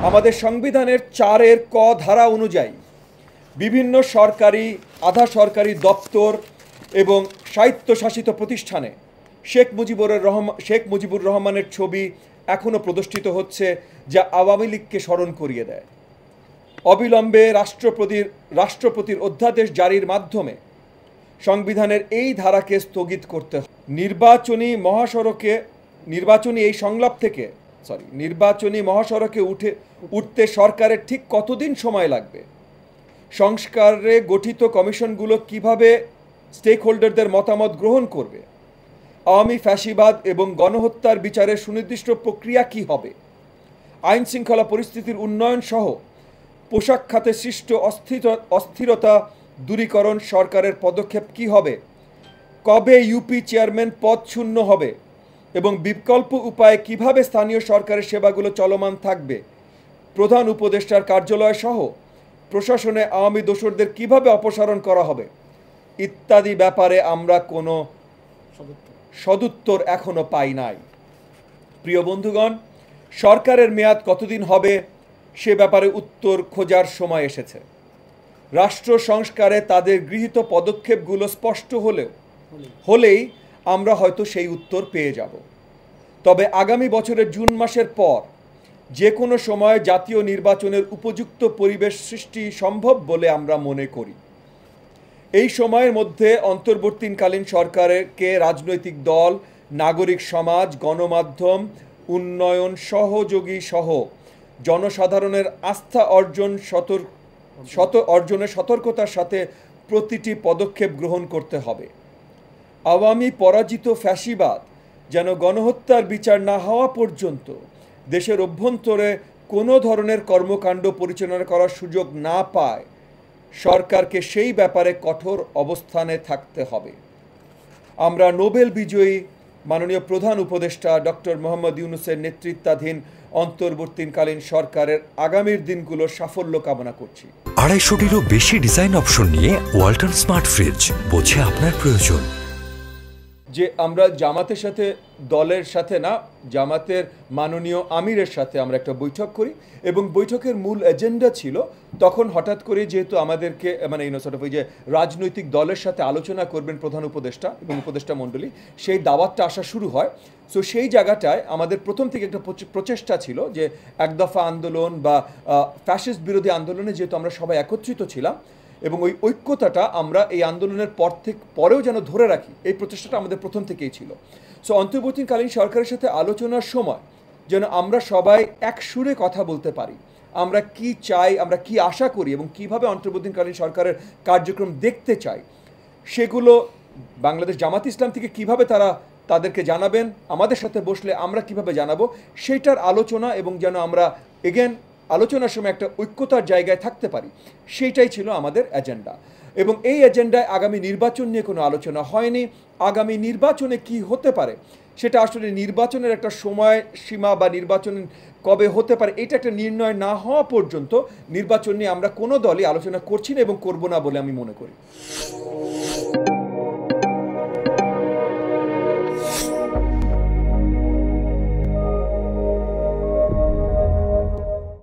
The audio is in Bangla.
আমাদের সংবিধানের ৪-এর ক ধারা অনুযায়ী বিভিন্ন সরকারি, আধা সরকারি দপ্তর এবং স্বায়ত্তশাসিত প্রতিষ্ঠানে শেখ মুজিবুর রহমানের ছবি এখনও প্রদর্শিত হচ্ছে, যা আওয়ামী লীগকে স্মরণ করিয়ে দেয়। অবিলম্বে রাষ্ট্রপতির অধ্যাদেশ জারির মাধ্যমে সংবিধানের এই ধারাকে স্থগিত করতে হবে। নির্বাচনী মহাসড়কে উঠতে সরকারের ঠিক কতদিন সময় লাগবে? সংস্কারে গঠিত কমিশনগুলো কিভাবে স্টেক হোল্ডারদের মতামত গ্রহণ করবে? আওয়ামী ফ্যাসিবাদ এবং গণহত্যার বিচারের সুনির্দিষ্ট প্রক্রিয়া কি হবে? আইন শৃঙ্খলা পরিস্থিতির উন্নয়ন সহ পোশাক খাতে সৃষ্ট অস্থিরতা দূরীকরণ সরকারের পদক্ষেপ কি হবে? কবে ইউপি চেয়ারম্যান পদ শূন্য হবে এবং বিকল্প উপায়ে কিভাবে স্থানীয় সরকারের সেবাগুলো চলমান থাকবে? প্রধান উপদেষ্টার কার্যালয় সহ প্রশাসনে আওয়ামী দোসরদের কিভাবে অপসারণ করা হবে ইত্যাদি ব্যাপারে আমরা কোনো সদুত্তর এখনো পাই নাই। প্রিয় বন্ধুগণ, সরকারের মেয়াদ কতদিন হবে সে ব্যাপারে উত্তর খোঁজার সময় এসেছে। রাষ্ট্র সংস্কারে তাদের গৃহীত পদক্ষেপগুলো স্পষ্ট হলেই আমরা হয়তো সেই উত্তর পেয়ে যাব। তবে আগামী বছরের জুন মাসের পর যে কোনো সময় জাতীয় নির্বাচনের উপযুক্ত পরিবেশ সৃষ্টি সম্ভব বলে আমরা মনে করি। এই সময়ের মধ্যে অন্তর্বর্তীকালীন সরকারকে রাজনৈতিক দল, নাগরিক সমাজ, গণমাধ্যম, উন্নয়ন সহযোগী সহ জনসাধারণের আস্থা অর্জনের সতর্কতার সাথে প্রতিটি পদক্ষেপ গ্রহণ করতে হবে। আওয়ামী পরাজিত ফ্যাসিবাদ যেন গণহত্যার বিচার না হওয়া পর্যন্ত দেশের অভ্যন্তরে কোনো ধরনের কর্মকাণ্ড পরিচালনা করার সুযোগ না পায়, সরকারকে সেই ব্যাপারে কঠোর অবস্থানে থাকতে হবে। আমরা নোবেল বিজয়ী মাননীয় প্রধান উপদেষ্টা ডক্টর মোহাম্মদ ইউনূসের নেতৃত্বাধীন অন্তর্বর্তীকালীন সরকারের আগামীর দিনগুলোর সাফল্য কামনা করছি। ২৫০টিরও বেশি ডিজাইন অপশন নিয়ে ওয়ালটন স্মার্ট ফ্রিজ, বোঝে আপনার প্রয়োজন। যে আমরা জামাতের সাথে, দলের সাথে না, জামাতের মাননীয় আমিরের সাথে আমরা একটা বৈঠক করি এবং বৈঠকের মূল এজেন্ডা ছিল, তখন হঠাৎ করে যেহেতু আমাদেরকে ওই যে রাজনৈতিক দলের সাথে আলোচনা করবেন প্রধান উপদেষ্টা এবং উপদেষ্টা মণ্ডলী, সেই দাওয়াতটা আসা শুরু হয়। সো সেই জায়গাটায় আমাদের প্রথম থেকে একটা প্রচেষ্টা ছিল যে একদফা আন্দোলন বা ফ্যাসিস্ট বিরোধী আন্দোলনে যেহেতু আমরা সবাই একত্রিত ছিলাম এবং ওই ঐক্যতাটা আমরা এই আন্দোলনের পরেও যেন ধরে রাখি, এই প্রচেষ্টাটা আমাদের প্রথম থেকেই ছিল। সো অন্তর্বর্তীকালীন সরকারের সাথে আলোচনার সময় যেন আমরা সবাই এক সুরে কথা বলতে পারি, আমরা কি চাই, আমরা কি আশা করি এবং কিভাবে অন্তর্বর্তীকালীন সরকারের কার্যক্রম দেখতে চাই, সেগুলো বাংলাদেশ জামাত ইসলাম থেকে কিভাবে তাদেরকে জানাবেন, আমাদের সাথে বসলে আমরা কিভাবে জানাবো, সেইটার আলোচনা এবং যেন আমরা আলোচনার সময় একটা ঐক্যতার জায়গায় থাকতে পারি, সেইটাই ছিল আমাদের এজেন্ডা। এবং এই এজেন্ডায় আগামী নির্বাচন নিয়ে কোনো আলোচনা হয়নি। আগামী নির্বাচনে কি হতে পারে সেটা আসলে নির্বাচনের একটা সময় সীমা বা নির্বাচন কবে হতে পারে এটা একটা নির্ণয় না হওয়া পর্যন্ত নির্বাচন নিয়ে আমরা কোনো দলই আলোচনা করছি না এবং করব না বলে আমি মনে করি।